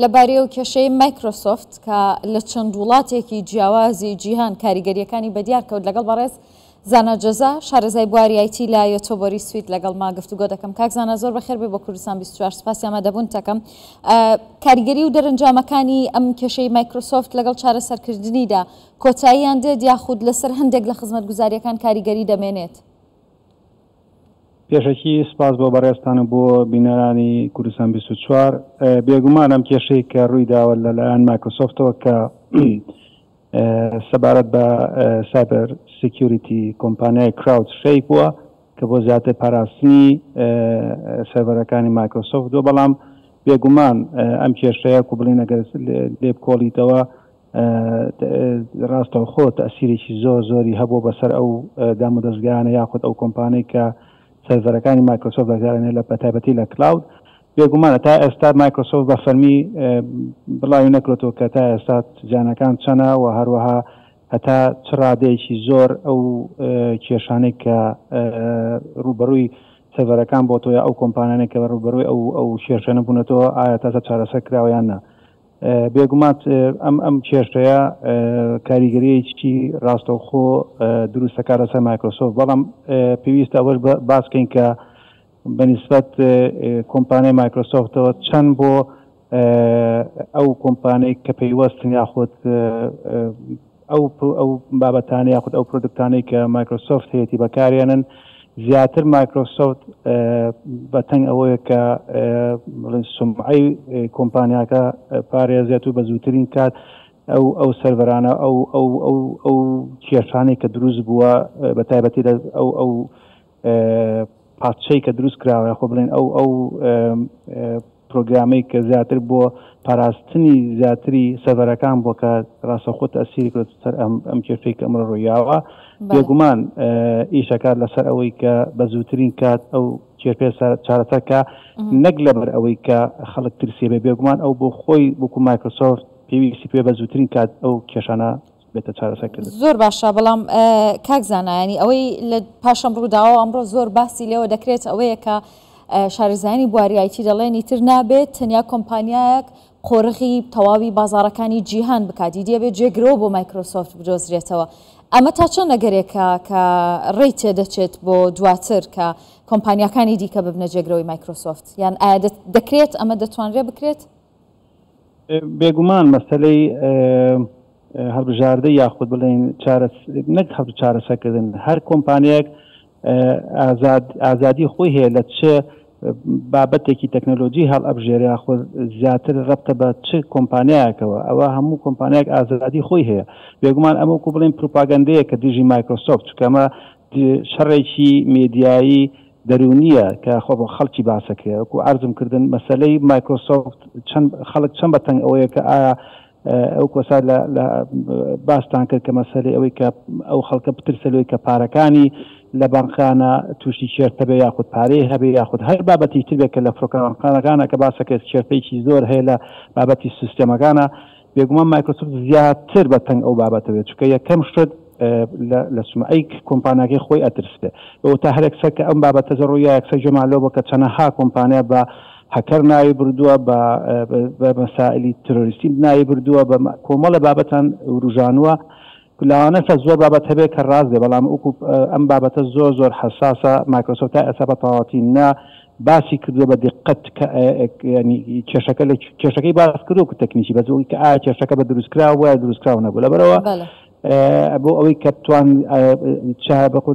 لەبارەی و کێشەی مایکرۆسۆفت کە لە چەند وڵاتێکی جیاوازی جیهان کاریگەریەکانی بەدیار کەوت لەگەڵ بەڕێز زانا جەزا شارەزای بواری ئایتی لا یۆتۆبۆری سوید لەگەڵ ما گفتوگۆ دەکەم. کاک زانا زۆر بەخێر بێ بۆ کوردستان 24 سپاسی ئامادەبوون تەکەم. کاریگەری و دەرەنجامەکانی ئەم کێشەی مایکرۆسۆفت لەگەڵ چارەسەرکردنیدا کۆتاییان دێت یاخود لەسەر هەندێک لە خزمەتگوزاریەکان کاریگەری دەمێنێت؟ پێشەکی سپاس بۆ بەڕێستانە بۆ بینەرانی کوردستان 24. بێگومان ئەم کێشەی کە ڕووی داوە لەلایەن مایکرۆسۆفتەوە کە سەبارەت بە سایبەر سکیوریتی کۆمپانیای کراود شەیک بووە کە بۆ زیاتر پاراستنی سەرڤەرەکانی مایکرۆسۆفت دۆ، بەڵام بێگومان ئەم کێشەیە کو بڵین ئەگەر لێ بکۆڵیتەوە ڕاستەوخۆ تەئسیرێکی زۆری هەبوو بەسەر ئەو دامودەستگایانە یاخود ئەو کۆمپانیای کە سەرڤەرەکانی مایکرۆسۆفت دەگەڕێنێت لە بەتایبەتی لە کلاود. بێگومانە تا ئێستا مایکرۆسۆفت بە فەرمی بڵاوی نەکرێتەوە کە تا ئێستا جانەکان چەنە و هەروەها هەتا چ ڕادەیەکی زۆر ئەو کێشانەی کە ڕوبەڕووی سەرڤەرەکان بۆ تۆە ئەو کۆمپانیانەی کە ڕوبەڕووی ئەو کێشە نەبوونەتەوە ئایا تازە چارەسەر کراوەیان نا. بێگومان ئەم کێشەیە کاریگەریەکی ڕاستەوخۆ دروستەکە لەسەر مایکرۆسۆفت، بەڵام پێویستە ئەوەش باسکەین کە بەنسبەت کۆمپانیای مایکرۆسۆفتەوە چەند بۆ ئەو کۆمپانیای کە پەیوەستن یاخود ئەو بابەتانە یاخود ئەو پرۆدکتانەی کە مایکرۆسۆفت هەیەی بەکارێنن زیاتر مایکرۆسۆفت بەتەنگ ئەوەیە کە سومعەی کۆمپانیاکە پارێزێت و بە زووترین کات ئەو سەرڤەرانە ئەو کێشانەی کە دروست بووە بە تایبەتی ئەو پاتچەی کە دروست کراوە خۆ بڵێن ئەو پرۆگرامەی کە زیاتر بۆ پاراستنی زیاتری سەرڤەرەکان بۆ کە ڕاستەوخۆ تەئسیری کرێت سەر ئەم کێشەی کە ئەمڕۆ ڕوویاوە. بێگومان ئیشەکات لەسەر ئەوەی کە بە زووترین کات ئەو کێشەی چارەسەرکە نەک لەبەر ئەوەی کە خەڵک ترسێ بێ. بێگومان ئەو بۆ خۆی وەکو مایکرۆسۆفت پێویستی پێ بە زووترین کات ئەو کێشانە بێتە چارەسەرکردن. زۆر باشە، بەڵام کاک زانایانی ئەوەی لە پاشەم ڕووداوە ئەمڕۆ زۆر باسی لێوە دەکرێت ئەوەیە کە شارەزایانی بواری ئایتی دەڵێن ئیتر نابێت تەنیا کۆمپانیایەک قۆڕغی تەواوی بازاڕەکانی جیهان بکاتی دەبێت جێگرەوە بۆ مایکرۆسۆفت بدۆزرێتەوە. ئەمە تا چەند نەگەرێکە کە ڕێی تێدەچێت بۆ دواتر کە کۆمپانیەکانی دیکە ببنە جێگرەوەی مایکرۆسۆفت، یان ئایا دەکرێت ئەمە دەتوانرێ بکرێت؟ بێگومان مەسەلەی هەڵبژاردە یاخود بڵێن نەک چارەسەرکردن هەر کۆمپانیەک ئازادی خۆی هەیە لە چه بابەتێکی تەکنۆلۆژی هەڵ ئەبژێرە یاخود زیاتر ڕەبتە بە چ کۆمپانیایەکەوە. ئەوە هەموو کۆمپانیایەک ئازادی خۆی هەیە. بێگومان ئەمە وەکو بڵێن پروپاگەندەیە کە دژی مایکرۆسۆفت، چونکە ئەمە شەڕێکی مێدیایی دەرونیە کە خۆ بۆ خەڵکی باسەکرێت. وەکو عەرزم کردن مەسەلەی مایکرۆسۆفت خەڵک چەند بەتەنگ ئەوەیە کە ئایا ئەو کۆسا لە باستان کرد کە مەسەلەی ئەوەی کە ئەو خەڵکە بترسەلەوەی کە پارەکانی لە بانکخانە تووشی شێرتە بێ یاخود پارەی هەبێ یاخود هەر بابەتی تر بێت کە لە فڕۆکەخانەکانە کە باسەکەس کێرتەیەکی زۆر هەیە لە بابەتی سیستەمەکانە. بێگومان مایکرۆسۆفت زیاتر بەتەنگ ئەو بابەتە بێت، چونکە یەکەم شت لە سومعەی کۆمپانیاکەی خۆی ئەترسێ. ئەو تا هەر یەکسەر کە ئەم بابەتە ڕوویە یەکسەر جێمالۆ بۆ کە چەندەها کۆمپانیا بە هەکەر ناوی بردووە، بە مەسائلی ترۆریستی ناوی بردووە، بە کۆمەڵە بابەتان ڕوژانووە لاوانە کە زۆر بابەت هەبێت کە ڕاست دێ، بەڵام ئەم بابەتە زۆر حساسە. مایکرۆسۆفت تا ئێستا بە تەواوەتی باسی کردووە بە دقت کێشەکەی باس کردو و تەکنیکی بەزەوەی کە ئایا کێشەکە بە دروستکراوە وایە دروستکراوە نەبوو. لەبەرەوە بۆ ئەوەی کە بتوان بەخۆ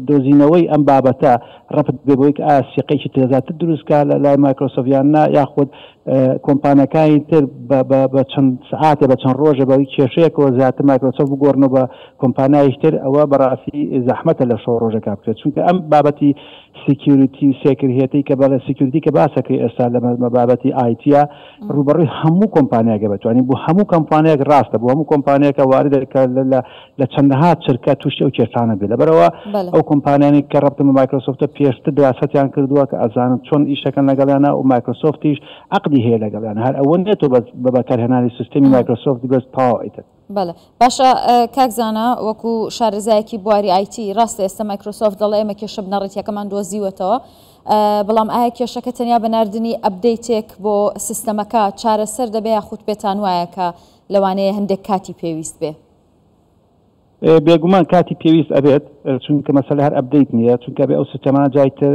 دۆزینەوەی ئەم بابەتە ڕەفت بێ بۆی کە ئایا سیقەیەکی تێزاتر دروستکە لە لای مایکرۆسۆفت یان نا، یاخود کۆمپانیەکانی تر بە چەند سعاتێ بە چەند ڕۆژە بەوەی کێشەیەکەوە زیاتر مایکرۆسۆفت بگۆڕنەوە بە کۆمپانیایەکی تر، ئەوە بەڕاستی زەحمەتە لە شەو ڕۆژەکە بکرێت. چونکە ئەم بابەتی سکیوریتی و سێکرهێتی کە بەڵێ سکیوریتی کە باسەکەی ئێستا لە بابەتی ئایتیە ڕوبەڕووی هەموو کۆمپانیاکە بتوانین بۆ هەموو کۆمپانیاک ڕاستە بۆ هەموو کۆمپانیاکە وارد لە چەندەها چرکە تووشی ئەو کێشانە بێت. لەبەرەوە ئەو کۆمپانیانی کە ڕەبتە بە مایکرۆسۆفتە پێشتر دراستیان کردووە کە ئەزانن چۆن ئیشەکەن لەگەڵیانە و مایکرۆسۆفتیش عەقدی هەیە لەگەڵیان، هەر ئەوە نێتەوە بە بەکارهێنانی سیستەمی مایکرۆسۆفت بەس پاوە ئیتر. بەڵێ باشە کاکزانە وەکو شارەزایەکی بواری ئایتی ڕاستە ئێستا مایکرۆسۆفت دەڵێ ئێمە کێشە بنەڕێتیەکەمان دۆزیوەتەوە بەڵام ئایا کێشەکە تەنیا بەناردنی ئەپدەیتێک بۆ سیستەمەکە چارەسەر دەبێ یاخود پێتان وایە کە لەوانەیە هەندێک کاتی پێویست بێ بێگومان کاتی پێویست ئەبێت چونکە مەسەلە هەر ئەپدەیت نییە چونکە بێ ئەو سیستەمانە جایتر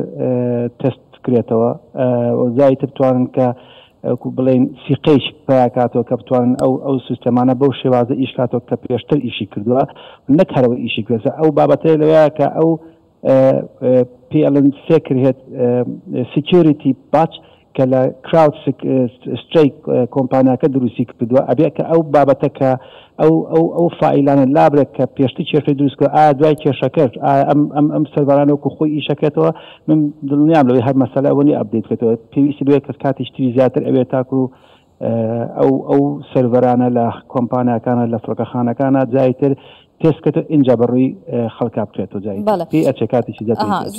تەست بکرێتەوە جایتر بتوانن کە بڵێن سیقەیش پیاکاتەوە کە بتوانن ئەو سیستەمانە بەو شێوازە ئیشکاتەوە کە پێشتر ئیشی کردووە نەک هەرەوە ئیشی کردە ئەو بابەتەیە لەوەیە کە ئەو PLN سێکرێت سکیوریتی باچ کە لە کراود ستریک کۆمپانیاکە دروستی کردووە ئەبێ کە ئەو بابەتەکە ئەو فائیلانە لابرێت کە پێشتی کێشەی دروستکە ئایا دوای کێشەکەش ئەم سەرڤەرانەوەکو خۆی ئیشەکەتەوە من دڵنیام لەوەی هەر مەسەلە ئەوەنی ئەپدەیت بکرێتەوە پێویستی بێت کە کاتی شتری زیاتر ئەوێت تاکو ئەو سەرڤەرانە لە کۆمپانیاکانە لە فڕۆکەخانەکانە جایتر تێسکەتە اینجا بەڕووی خەڵکا بکرێتەوە جای پێی ئەچێ کاتێکی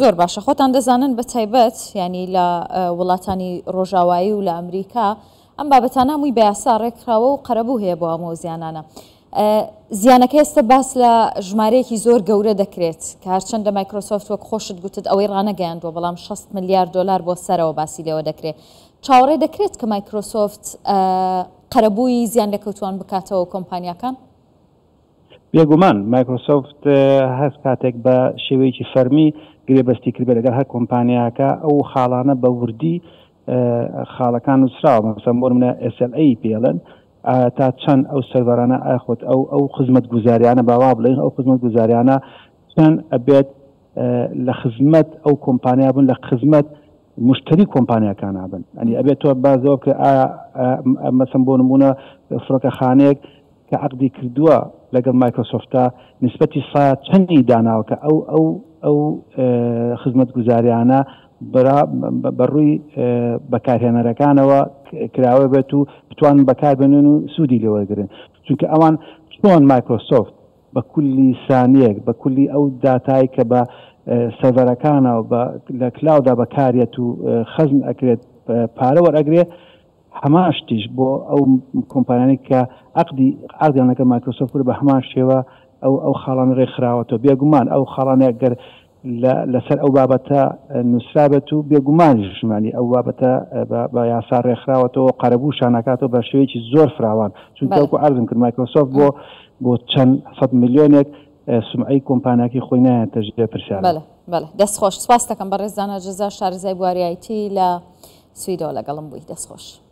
زۆر باشە خۆتان دەزانن بە تایبەت ینی لە وڵاتانی ڕۆژاوایی و لە ئەمریکا ئەم بابەتانە هەمووی بە یاسا ڕێکراوە و قەرەبوو هەیە بۆ هەموو زیانانە زیانەکە ئێستا باس لە ژمارەیەکی زۆر گەورە دەکرێت کە هەرچەندە مایکرۆسۆفت وەک خۆشت گوتت ئەوەی ڕانەگەیاندووە بەڵام 6 ملیار دلار بۆ سەرەوە باسی لێوە دەکرێت چاوەڕێ دەکرێت کە مایکرۆسۆفت قەرەبووی زیان لەکەوتوان بکاتەوە کۆمپانیەکان بێگومان مایکرۆسۆفت هەست کاتێک بە شێوەیەکی فەرمی گرێبەستی کرد بە لەگەڵ هەر کۆمپانیاکە ئەو خاڵانە بە وردی خاڵەکان نووسراوە مەسەڵەن بۆ نمونە SLA پێڵێن تا چەند ئەو سەرڤەرانە ئاخۆت ئەو خزمەت گوزاریانە باوا بڵێن ئەو خزمەت گوزاریانە چەند ئەبێت لە خزمەت ئەو کۆمپانیا بن لە خزمەت مشتری کۆمپانیاکان بن ئەنی ئەبێت تۆ بازەوە کە مەسەڵەن بۆ نمونە فڕۆکەخانەیەک کە عقدی کردووە لەگەڵ مایکرۆسۆفتا نسبەتی سا چەندی داناوە کە ئەو خزمەت گوزاریانە بەڕووی بەکارهێنەرەکانەوە کراوە بێت و بتوان بەکاربێنن و سوودی لێوەرگرن چونکە ئەوان چۆن مایکرۆسۆفت بە کولی سانیەک بە کولی ئەو داتای کە بە سەرڤەرەکانە و لە کلااودا بەکارێت و خەزم ئەکرێت پارە وەرئەگرێت هەمان شتیش بۆ ئەو کۆمپانیانی کە عقدیانەکە مایکرۆسۆفت بە هەمان شێوە ئەو خاڵان ڕێکخراوەتەوە بێگومان ئەو خاڵانێک گەر لەسەر ئەو بابەتە نووسرابێت و بێگومانی ژمانی ئەو بابەتە بە یاسا ڕێکخراوەتەوە قەرەبوو شانەکاتەوە بە شێوەیەکی زۆر فراوان چونکە وەکو عەرزم کرد مایکرۆسۆفت بۆ چەند سەد میلیۆنێک سمعەی کۆمپانیاکی خۆی نایەتە ژێر پرسیار بەڵێ دەستخۆش سپاس دەکەم بە ڕێزانە جەزا شارەزای بواری ئایتی لە سویدەوە لەگەڵم بووی دەستخۆش